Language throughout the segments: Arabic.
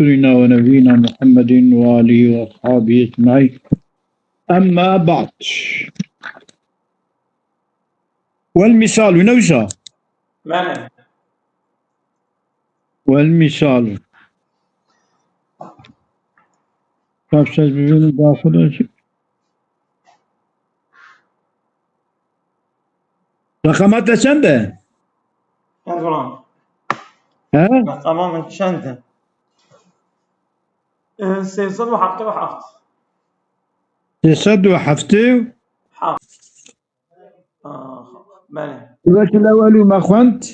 سيدنا ونبينا محمد وآله وأصحابه أجمعين. أما بعد، والمثال نوشا معنى والمثال كيف بيقولوا داخل رقمات چنده؟ نظران ها؟ تماما چنده 377 307 بله الوجه الأول ما خنت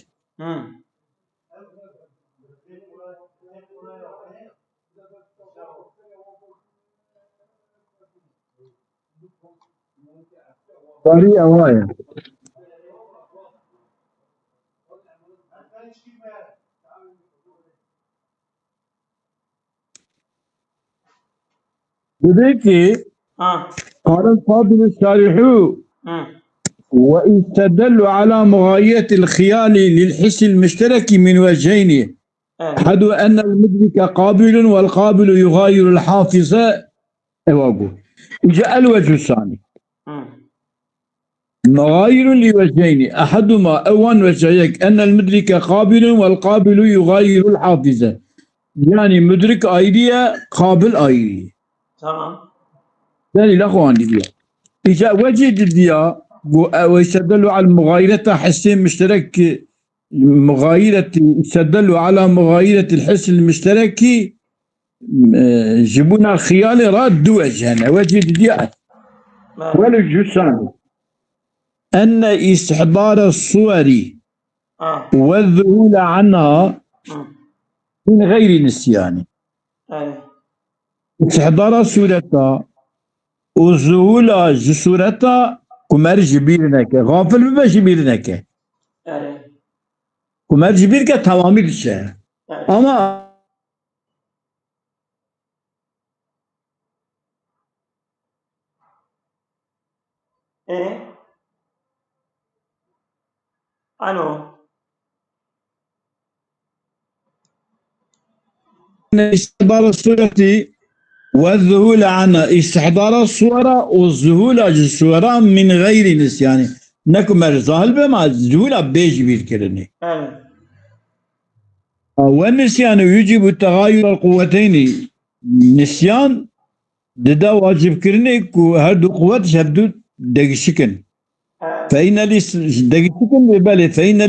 طريقة هواية بذلك قال الفاضل الشارح ويستدل على مغاية الخيال للحس المشترك من وجهين، أحد أن المدرك قابل والقابل يغاير الحافظ. جاء الوجه الثاني مغاير لوجهين، أحدهما أول وجهيك أن المدرك قابل والقابل يغاير الحافظ، يعني مدرك أيديا قابل أيديا. تمام. ثاني الأخوان دي إجا وجه الديا ويستدل على المغايرة حسين مشترك، مغايرة يستدل على مغايرة الحس المشترك جبنا الخيال راد وجهنا وجه الديا. والوجه الثاني أن استحضار الصور والذهول عنها من غير نسيان. استحضار الصورة والذهول جسورة كمار جبيرنك غافل بما جبيرنك كمار جبيرك تمامي الشيء أما الو استحضار الصورة والذهول عنها، استحضار الصورة والذهول الصورة من غير نسيان نكم ظاهر بما الذهول بيج بيذكرني. والنسيان يجب التغاير القوتين، نسيان دا واجب كرني هردو قوات شبدو دقشكن فإن دقشكن ببالي فإن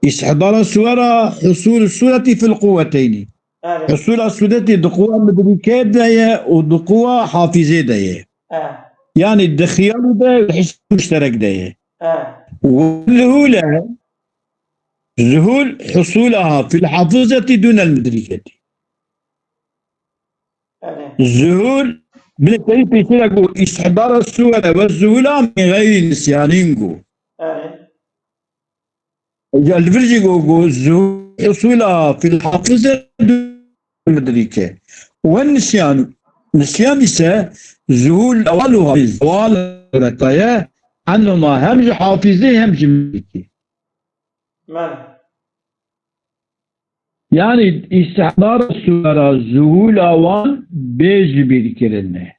استحضار الصورة حصول الصورة في القوتين، حصول الصورة دقوة مدركة داية ودقوة حافظة داية، يعني الدخيال داية والحس مشترك داية. والذهول حصولها في الحافظة دون المدركة. الذهول بالتالي يصير استحضار الصورة والذهول من غير نسيانينكو. الفرجيكو حصولها في الحافظة دون المدركة. والنسيان ذهول أولها بزوال الرتايا عنهما هم حافظة هم مدركة. يعني استحضار الصورة ذهول أوان بيج بيركرنه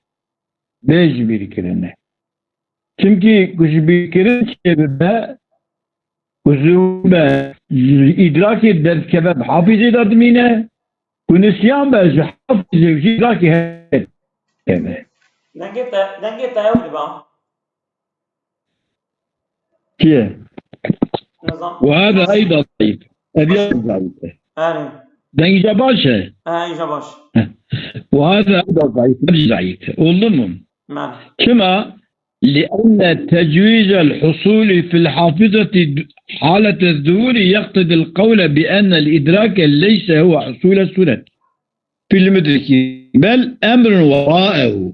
çünkü kuş birikirin sebebe kuzuma idrak eder sebep hafıza admine kunisyan bez hafıza idrak eder. دنجت يا ولي بقى كيف؟ نظام وهذا أيضا ضعيف. أبيض ضعيف. دنجة باشا. إيجا باش. وهذا أيضا ضعيف. ضعيف. والله كما لأن تجويز الحصول في الحافظة حالة الذهول يقتضي القول بأن الإدراك ليس هو حصول الصورة في المدرك بل أمر وراءه.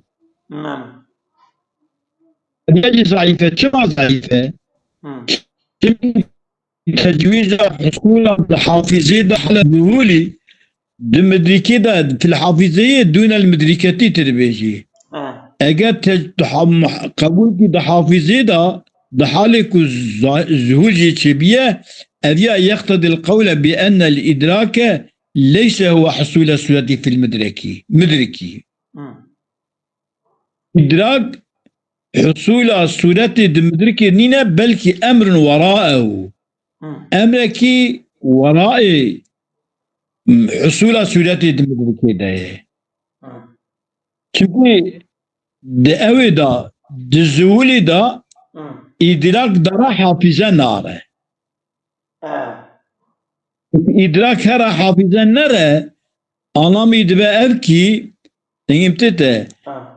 هذه ضعيفة. كما ضعيفة؟ تجويز حصول الحافظية حالة الذهول في الحافظية دون المدركة تربيجي. اگر قبول کی ده حافظه ده حالك الزهوج چبيه أبيا يقتضي القول بأن الإدراك ليس هو حصول الصورة في مدركي إدراك حصول الصورة المدركي نينا بلكي أمر وراءه أمركي وراء حصول الصورة المدركي ده çünkü de da düzuli da idrak dara hafize nare. İdrak her hafize nere anlamıydı ve ev ki denimtete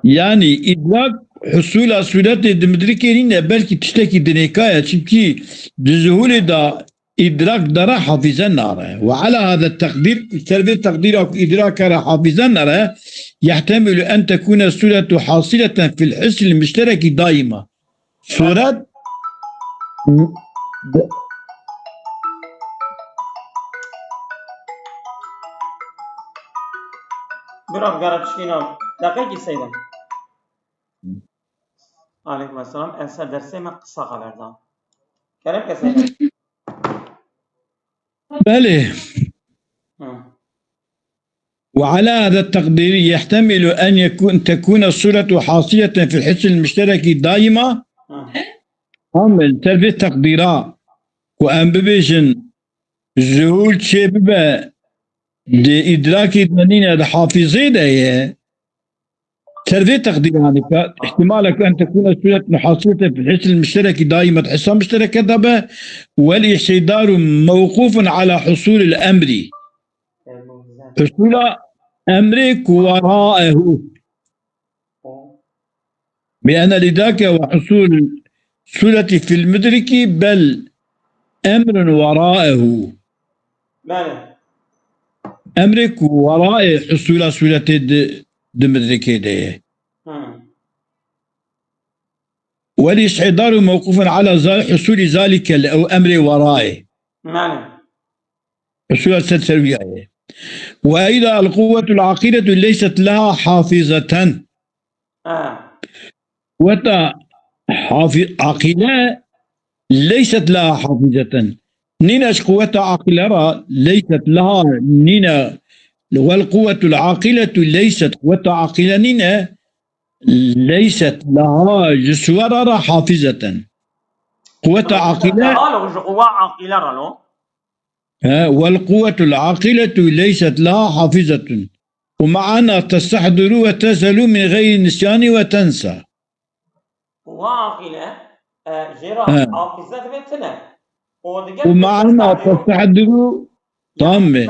yani idrak husula sureti dimdrikeline belki tişteki dinekaya çünkü düzuli da idrak dara hafize nare ve ala hada takdir terbiye takdir idrak dara hafize nare يحتمل أن تكون الصورة حاصلة في الحس المشترك دائما صورة برام قرأت شينا دقيقة سيدا عليكم السلام أنسى درسي ما قصة غبردان كلام كسيدا بله وعلى هذا التقدير يحتمل أن تكون الصورة حاصلة في الحس المشترك دائما عمل تربية تقديرات وأن ببيجن ظهور شبه دي إدراك دنين الحافظي ده تربية تقدير يعني احتمالك أن تكون الصورة حاصلة في الحس المشترك دائما حسها مشتركة دابا والاحتدار موقوف على حصول الأمر حصول أمرك وراءه بأن لذاك وحصول صورة في المدرك بل أمر وراءه أمرك وراء حصول صورة المدرك ده والاستحضار موقوف على حصول ذلك أو أمر ورائه حصول السلسلوية وإذا القوة العاقلة ليست لها حافظة قوة عاقلة ليست لها حافظة نيناش قوة عاقلة ليست لها نينا والقوة العاقلة ليست قوة عاقلة نينا ليست لها جسورة حافظة قوة عاقلة والقوة العاقلة ليست لها حافظة ومعنا تستحضر وتزل من غير نسيان وتنسى قوة عاقلة حافظة بيتنا ومعنا تستحضر طامة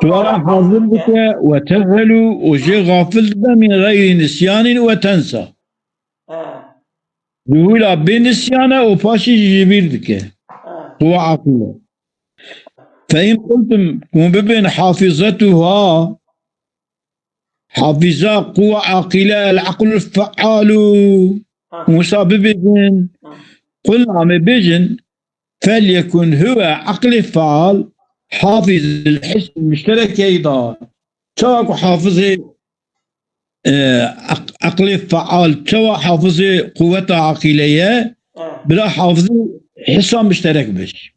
ترى حاضر بك وتزل وشي غافل من غير نسيان وتنسى يقول بنسيان وفاشي جبير بك قوة عاقلة فإن قلتم مبين حافظتها حافظة قوة عاقلة العقل الفعال مسببين قلنا مبين فليكن هو عقل الفعال حافظ الحس المشترك أيضا سواء حافظ عقل الفعال سواء حافظ قوة عقلية بلا حافظ حس مشترك بش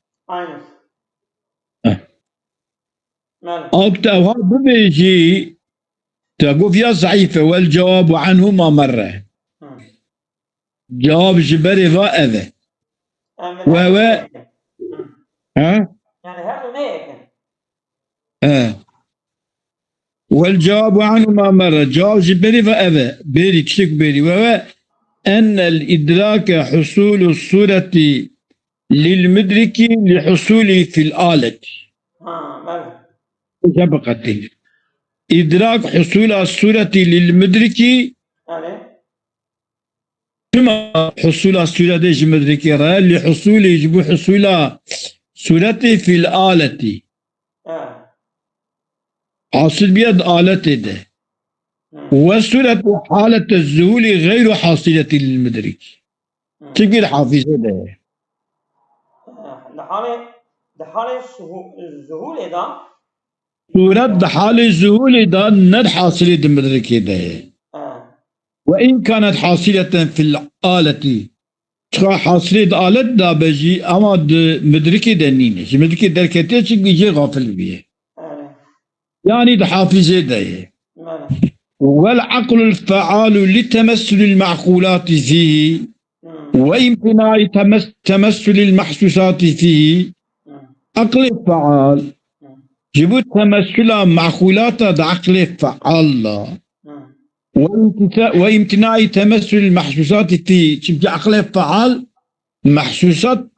أبتها بيجي تقول فيها ضعيفة والجواب عنه ما مرة جواب جبري وأذى وهو يعني هذا ما يمكن والجواب عنه ما مرة جواب جبري وأذى بيري تشك بيري وهو أن الإدراك حصول الصورة للمدرك لحصوله في الآلة سبقت إدراك حصول الصورة للمدرك ثم حصول الصورة للمدرك لحصول يجب حصول صورة في الآلة حاصل بيد آلة ده والصورة حالة الذهول غير حاصلة للمدرك تقول حافظة ده لحالة الذهول ده صورة حال الذهول ده ند حاصلة للمدرك ده وإن كانت حاصلة في الآلة حاصلة آلة دا بجي أما مدرك ده نينش مدرك ده كتير يجي غافل بيه يعني ده حافظة ده. ماله. والعقل الفعال لتمثل المعقولات فيه وامتناع تمثل المحسوسات فيه. عقل الفعال جبت تمثل معقولات عقل فعال وامتناع تمثل المحسوسات فيه. شبت عقل فعال محسوسات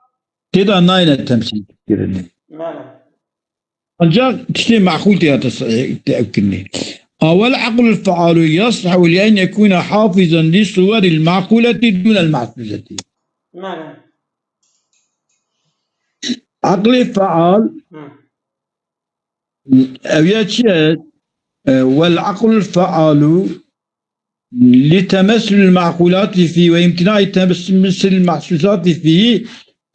كده ناين التمثيل كده. ماله. الجاء تشتي معقول تأكلني. والعقل الفعال يصلح لأن يكون حافظا للصور المعقولة دون المحسوسة. ماله. عقل الفعال والعقل الفعال لتمثل المعقولات فيه وامتناع تمثل المحسوسات فيه.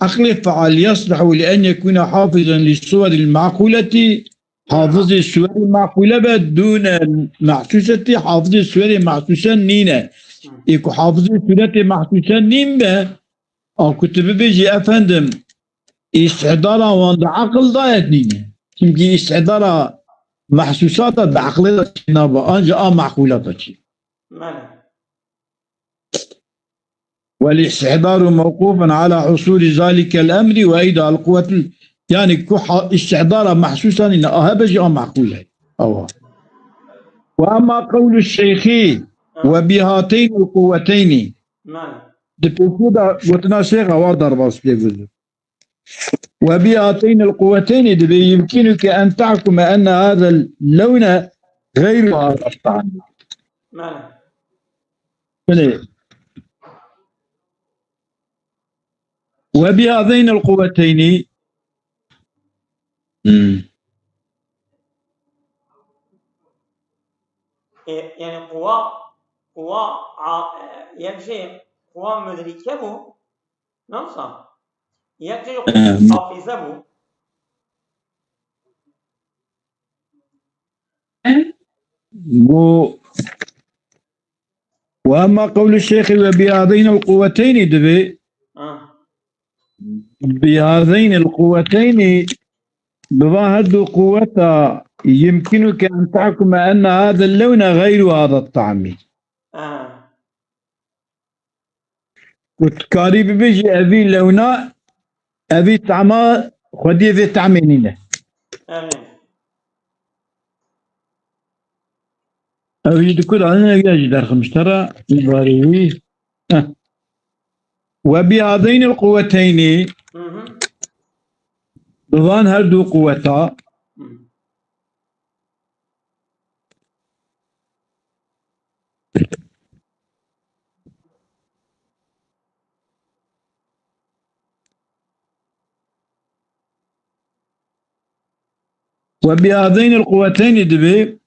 عقل الفعال يصلح لأن يكون حافظا للصور المعقولة، حافظ الصور المعقولة دون المحسوسة. حافظ الصور المحسوسة نينة يكون حافظ الصورة المحسوسة نينة. أو كتب بيجي أفندم استعدارا وعند عقل ضايت نينة يمكن استعدارا محسوسات بعقل نابا أنجا معقولات. ماله. والاستحضار موقوفا على حصول ذلك الأمر وإذا القوة يعني استحضار محسوسا إن أهبج أو معقولة. وأما قول الشيخ وبهاتين القوتين دبيكودا وتنا شيخ وادر باس بيقول وبهاتين القوتين يمكنك أن تحكم أن هذا اللون غير هذا الطعم. وبهذين القوتين يعني قوة يكشي قوة مدركة بو نمصر يكشي قوة حافظة بو. وأما قول الشيخ وبهذين القوتين دبي بهذين القوتين بظاهر قوة يمكنك أن تحكم أن هذا اللون غير هذا الطعم. وتكاري بيجي أبي لونا أبي طعما خدي في طعمينينه. أبي تقول أنا يجي دار خمسترا يباري. وبهذين القوتين بظان هردو قوتا وبهذين القوتين دبي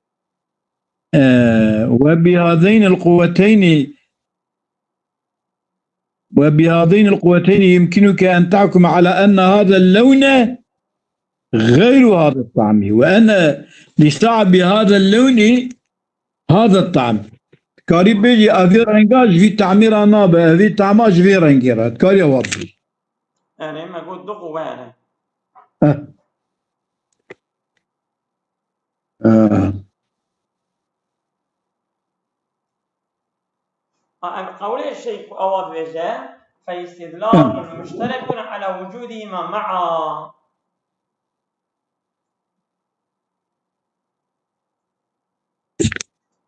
وبهذين القوتين يمكنك أن تحكم على أن هذا اللون غير هذا الطعم وأن لصعب هذا اللون هذا الطعم. كاري بيجي أفي رنجاج في تعمير نابة أفي تعماج في رنجيرات كاري واضح. أنا ما قلت دقوا أنا. قول الشيخ أواد وجه فاستدلال مشترك على وجودهما معا.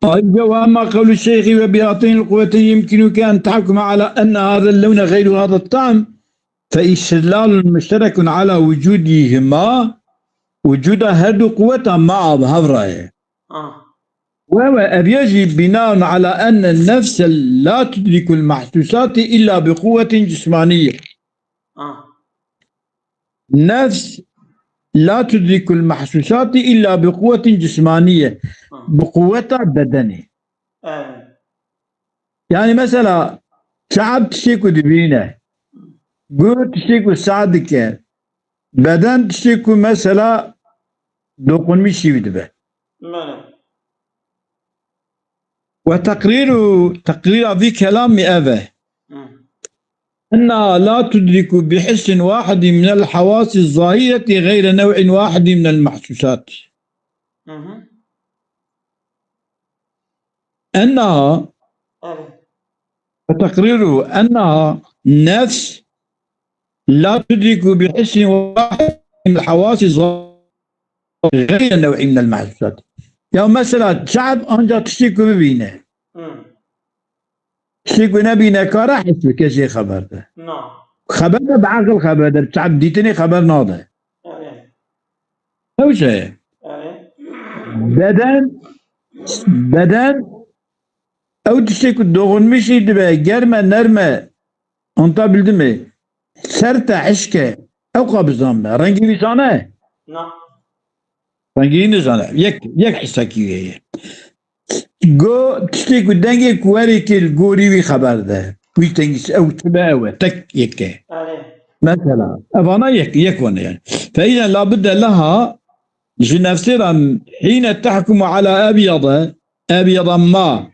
وأما قول الشيخ وبهاتين القوتين يمكنك أن تحكم على أن هذا اللون غير هذا الطعم فاستدلال مشترك على وجودهما وجود هذه قوة مع هفرة. وهو يجب بناء على أن النفس لا تدرك المحسوسات إلا بقوة جسمانية. نفس لا تدرك المحسوسات إلا بقوة جسمانية بقوة بدنية. يعني مثلا شعب تشيكو دبينة قوة تشيكو سعدك بدن تشيكو مثلا دوقون مشي بدبه. تقرير في كلام أبه أنها لا تدرك بحس واحد من الحواس الظاهرة غير نوع واحد من المحسوسات. أنها فتقريره أنها نفس لا تدرك بحس واحد من الحواس غير نوع من المحسوسات. يعني مثلا شعب أنجا تشتكي ببينه تشتكي نبينا كارا حس بكشي خبر ده خبر ده بعقل خبر ده شعب ديتني خبر ناضه أو شيء بدن أو تشتكي دوغن مشي دبا جرمة نرمة أنت بلدمي سرت عشكة أو قابزان به رنگی نشانه رنگی نشانه یک حسه کیه گو تشتی کو دنگی کواری کل گوری وی خبر ده وی تنگیس او تبا او تك يكه مثلا افانا يك وانا يعني فإذا لابد لها نفسها حين تحكم على أبيض ما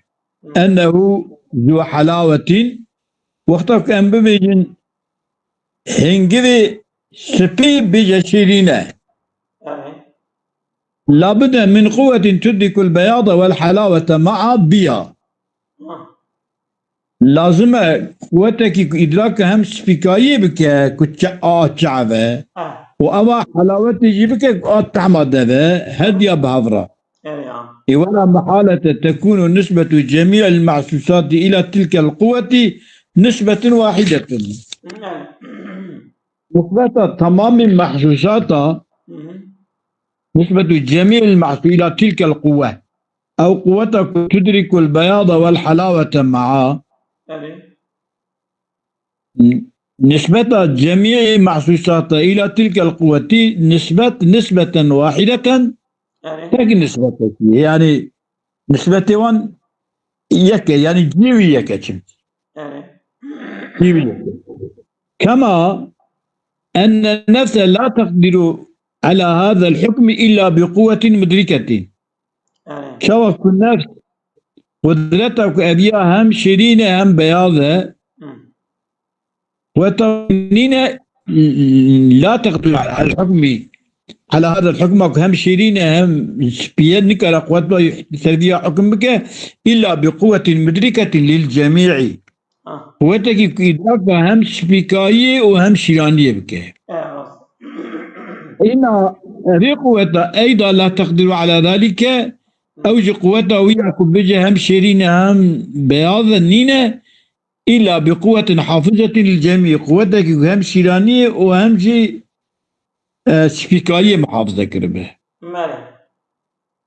أنه ذو حلاوة وقتك أن ببيجن هنجري سبي بجشيرنا لابد من قوة تدرك البياض والحلاوة مع بيا لازم قوتك إدراك هم سبيكاية بك كتشاء شعبه وأما حلاوة تجيبك أطعم دبه هدية بهفرة ولا محالة تكون نسبة جميع المحسوسات إلى تلك القوة نسبة واحدة نسبة تمام المحسوسات نسبة جميع المحسوسات إلى تلك القوة أو قوتك تدرك البياض والحلاوة معا نسبة جميع المحسوسات إلى تلك القوة نسبة واحدة لكن نسبة يعني نسبة وان يك يعني جيوي يك جيوي كما أن النفس لا تقدر على هذا الحكم إلا بقوة مدركة شوق النفس قدرتك أبيها هم شيرين هم بياضة وتنين لا تقدر على الحكم على هذا الحكم هم شيرين هم بيدك على قوة تسوي حكمك إلا بقوة مدركة للجميع قوتك إدراك هم سبيكاية وهم شيرانية بك إن هذه قوة أيضا لا تقدر على ذلك أوج قوته وياكم بجه هم شيرين هم بياض النينة إلا بقوة حافظة للجميع قوتك هم شيرانية وهم شي سبيكاية محافظة كربه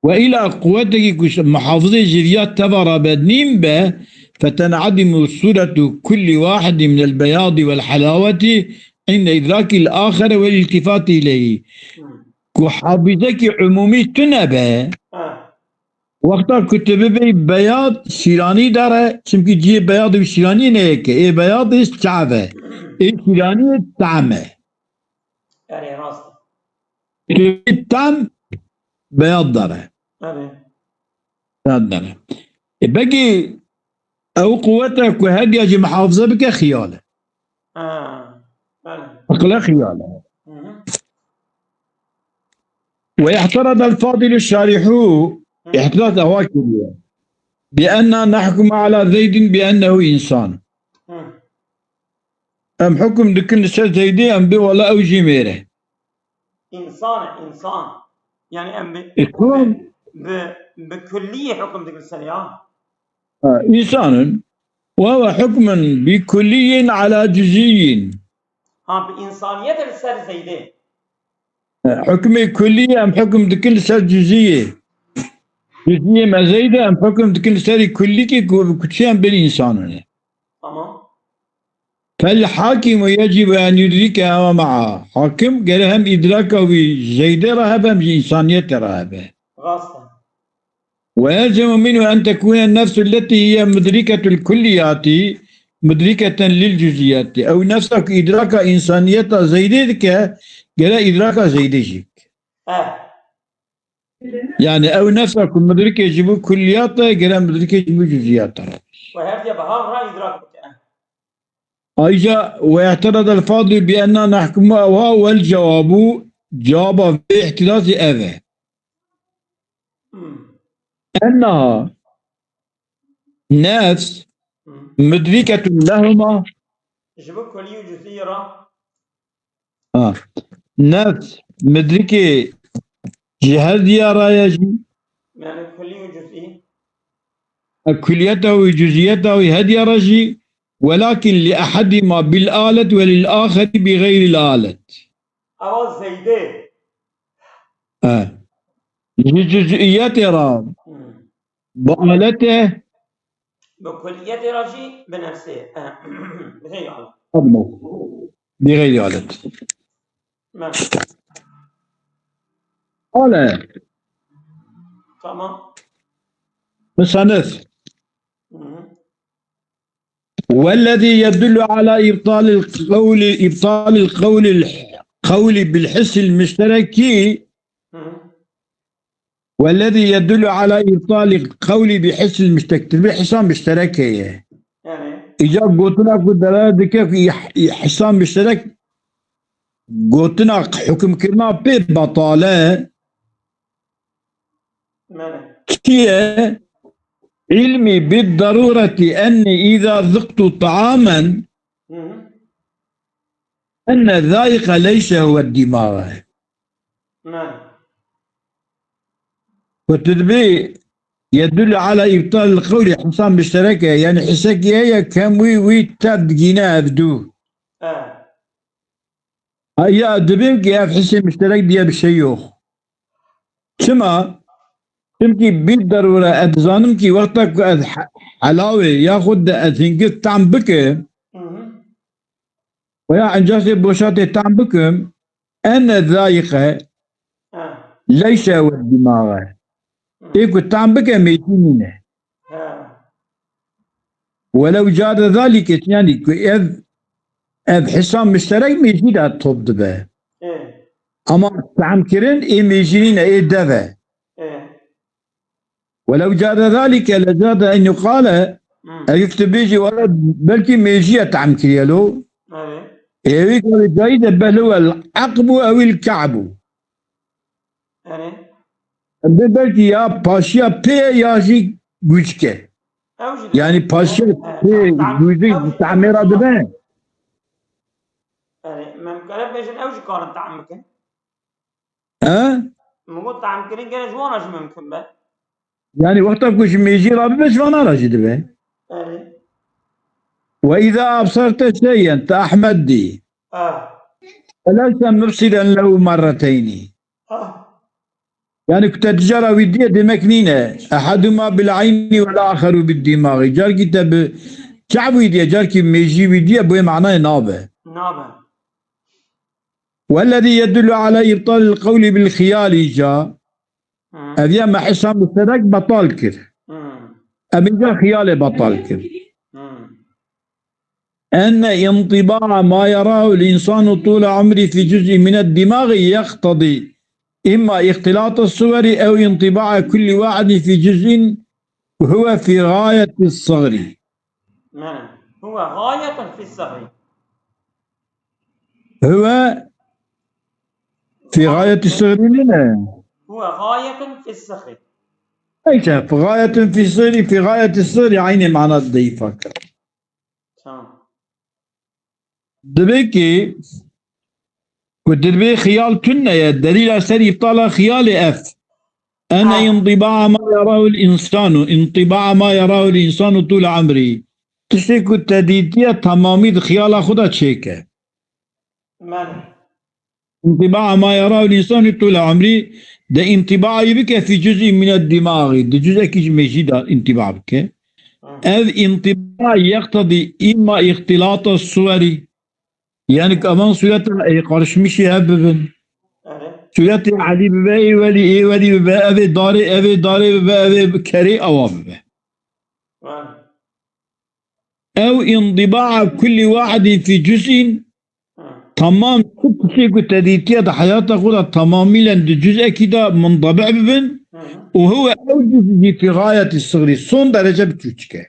وإلى قوتك محافظة جريات تبرى بدنين به فتنعدم صورة كل واحد من البياض والحلاوة عند إدراك الآخر والالتفات إليه كحافظك عمومي تنبه وقتا كتب بي بياض شيراني داره چمكي جي بياض وشيراني نيك اي بياض استعبه اي شيراني تعمه يعني راست التام بياض داره بياض داره باقي او قوتك وهدي يجي محافظة بك خياله اقلا خياله ويعترض الفاضل الشارح احتراز أواكب بأن نحكم على زيد بأنه إنسان أم حكم دكن زيدي أم بي ولا أو جميره إنسان يعني أم بكلية حكم دكن السريان إنسان وهو حكم بكلي على جزئي بإنسانية السر زيدي حكم كلي أم حكم دكن سر جزئي جزئية ما زايدة أم حكم كل سري كلي كتشان بالإنسان تمام فالحاكم يجب أن يدركها معها حاكم قال هم إدراكه بزايدة رهبة بإنسانية رهبة غاصة ويلزم منه أن تكون النفس التي هي مدركة الكليات مدركة للجزئيات أو نفسك إدراك إنسانية زايدة قال إدراك زايدة شيك يعني أو نفسك مدركة يجب كلياته قال مدركة يجب جزئياته وهذا بهام رأي إدراك أيجا ويعترض الفاضل بأننا نحكم والجواب جواب باحتراز أذى أنها نفس مدركة لهما جبك كلي جزيرة نفس مدركة جهاز رايجي يعني كلي جزئي كليته وجزئيته هدي رجي ولكن لأحدهما بالآلة وللآخر بغير الآلة أو زيدة جزئيات رام بآلته بكلية رجي بنفسه بغير آلة بغير آلة ماشي قال تمام مصنف والذي يدل على إبطال القول بالحس المشترك والذي يدل على إبطال القول بحس المشترك بحسام مشترك هي يعني إجا قلتنا قدراتك حسام مشترك قلتنا حكم كرنا ببطالة كي علمي بالضرورة أني إذا ذقت طعاما أن الذائق ليس هو الدماغ والتدبير يدل على إبطال القول حسام مشتركة يعني حسك هي كم وي تبقينا أبدو هيا دبيم كي حسام مشترك ديا بالشيوخ كما تمكي بالضرورة أتزانم كي وقتك حلاوة ياخد أثنقذ تعم بكم ويا أنجاسي بوشاتي تعم بكم أن الذائقة ليس هو الدماغ إيكو تعم بكم يتينينه ولو جاد ذلك يعني إذ حسام مشترك ميجي دا توب دبه أما تعم كرن إيه ميجينين إيه دبه ولو جاد ذلك لجاد أن يقال يكتب يجي ولد بلكي ميجي تعم كريلو إيه يقول جايد بل هو العقب أو الكعب بلكي يا باشيا بي ياجي جوجكه يعني باشيا بي جوجي تعميرا دبه ممكن بيجن أوجي كارن تعمكن مو تعمكن كان جوانش ممكن به يعني وقتها كوش ميجي رابي بس وانا راجد به وإذا أبصرت شيئا تأحمد دي فليس مفسدا له مرتين يعني كتجرى ودية دمكنينة أحدهما بالعين والآخر بالدماغ جاركي تب شعب ودية جاركي ميجي ودية بوي معناه نابه والذي يدل على إبطال القول بالخيال جاء أذيا ما حسام السرق بطال كر أبيجا خيال بطال كر أن انطباع ما يراه الإنسان طول عمره في جزء من الدماغ يقتضي إما اختلاط الصور أو انطباع كل واحد في جزء وهو في غاية الصغر هو غاية في الصغر هو في غاية الصغر منه هو غاية في الصغر ليس في غاية في الصغر في غاية الصغر عيني معنى الضيفة دبيكي والدربي خيال كنا يا الدليل أسري إبطال خيال أف أنا انطباع ما يراه الإنسان طول عمري تشيكو التديدية تمامي خيال خدا تشيكه انطباع ما يراه الإنسان طول عمري ده انطباع بك في جزء من الدماغ ده جزء كيش مجيد انطباع بك هذا انطباع يقتضي إما اختلاط الصور يعني كمان صورة قرش مشي هببن صورة علي ببا اي ولي ببا ابي داري ببا ابي كري اوام ببا او انطباع كل واحد في جزء تمام كل شيء قلت هذه حياتك خذها تمامي لان الجزء كده منطبع ببن وهو او جزء في غاية الصغر صون درجة بتوشكه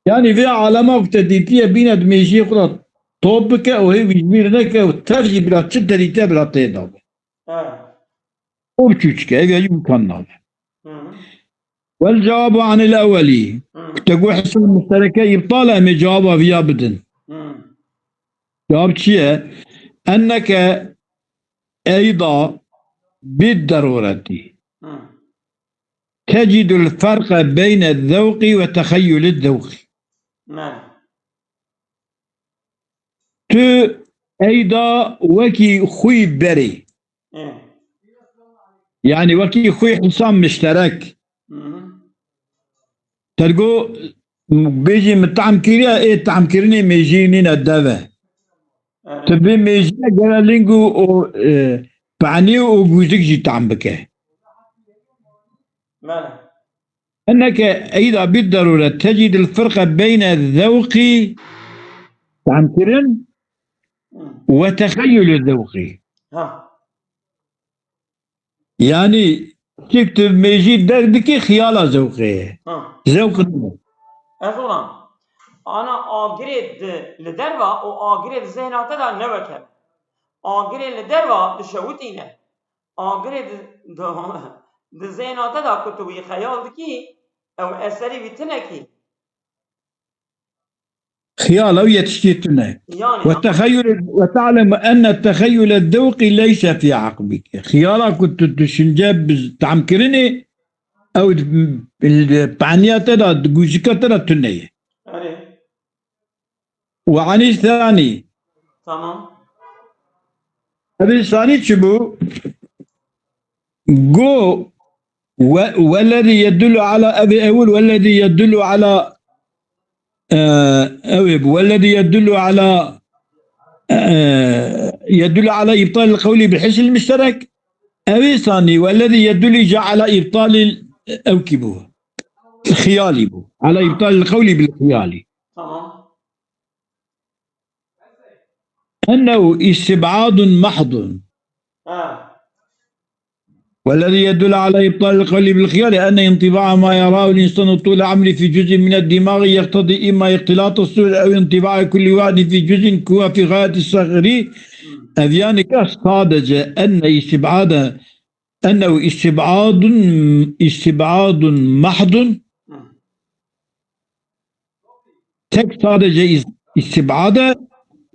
يعني في علامة تديتية بين دميجي خذها طوبك وهي بيجميرنك وترجي بلا تشد ريتا بلا تيدا أركوشك يجب كان مم. والجواب عن الأولي مم. تقول حسن المشتركة يبطالها من جوابها فيها بدن مم. جواب شيء أنك أيضا بالضرورة مم. تجد الفرق بين الذوق وتخيل الذوق ماله تو أيضا وكي خوي بري إيه يعني وكي خوي حسام مشترك مم. تلقو بيجي مطعم كيريا ايه طعم كيرني ميجيني ندافع تبي ميجي قال لينجو او بعني او جوزك جي طعم بك ماله انك ايضا بالضروره تجد الفرق بين الذوق طعم كيرن مم. وتخيل الذوق ها يعني تكتب ميجي دردكي خيال ذوقي ها ذوق أصلاً أنا أجريد لدربة أو أجريد ذهن أعتقد نبكة أجريد لدربة دشوتينه أجريد ذهن أعتقد كتبي خيال ذكي أو أسري بتنكي خيال او يتشتتنا يعني والتخيل وتعلم ان التخيل الذوقي ليس في عقبك خيالك كنت تشنجاب طعم كيرني او البعنيات ترى جوزك ترى تنيه أري وعن الثاني تمام هذا الثاني شبو جو والذي يدل على ابي اول والذي يدل على أويب والذي يدل على يدل على ابطال القول بالحس المشترك أبي ثاني والذي يدل على ابطال اوكبه الخيالي بو على ابطال القول بالخيالي تمام انه استبعاد محض والذي يدل على ابطال القول بالخيال ان انطباع ما يراه الانسان طول عمره في جزء من الدماغ يقتضي اما اختلاط الصور او انطباع كل واحد في جزء كوا في غايه الصغر اذيانك صادج انه استبعاد محض تك صادج استبعادا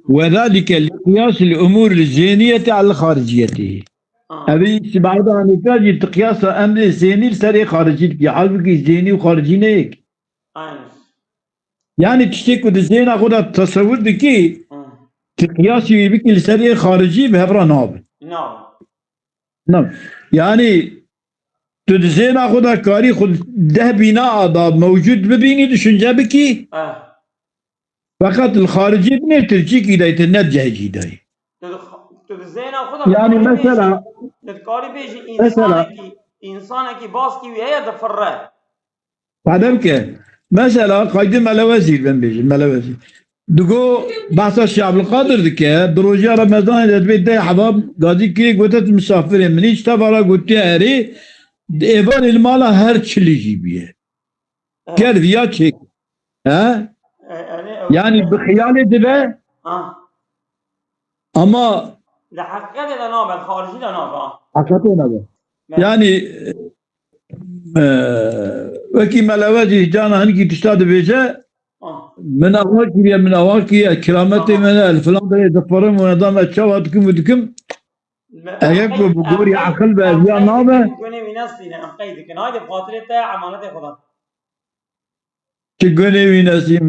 وذلك لقياس الامور الذهنيه على خارجيته أبي استبعاد عن الكاجي تقياس أمر الزيني لسري خارجي كي حالك الزيني وخارجي نيك يعني تشتكي الزين أخذ تصور دكي تقياسي بك لسري خارجي بهبرا ناب نعم يعني تدزين أخذ كاري خد ده بناء هذا موجود ببيني دشنجا بكي فقط الخارجي بني ترجيك إذا يتنجح جيداي يعني مثلا إنسانك باسكي وهي دفرة بعدك مثلا قايد ملوزير بن بيجي ملوزير دقو بحث الشعب القادر ذكي بروجة رمضان إذا تبي ده حباب قاضي كي قلت مسافر منيش تبارا قلت هري إيفان المالا هر شلي جيبيه كير فيها شيك ها يعني بخيالي دبا أما لحقيقة لنابه الخارجي لنابه حقيقة نابه يعني وكي ملوزي جانا هنكي تشتاد بيجا من أواكي كرامتي من الفلان ده يدفرم ونظام الشواتكم ودكم أيكو بقوري عقل بأزياء نابه كوني ويناسي نقيدك هاي بخاطر عمانة خدا تقولي ويناسي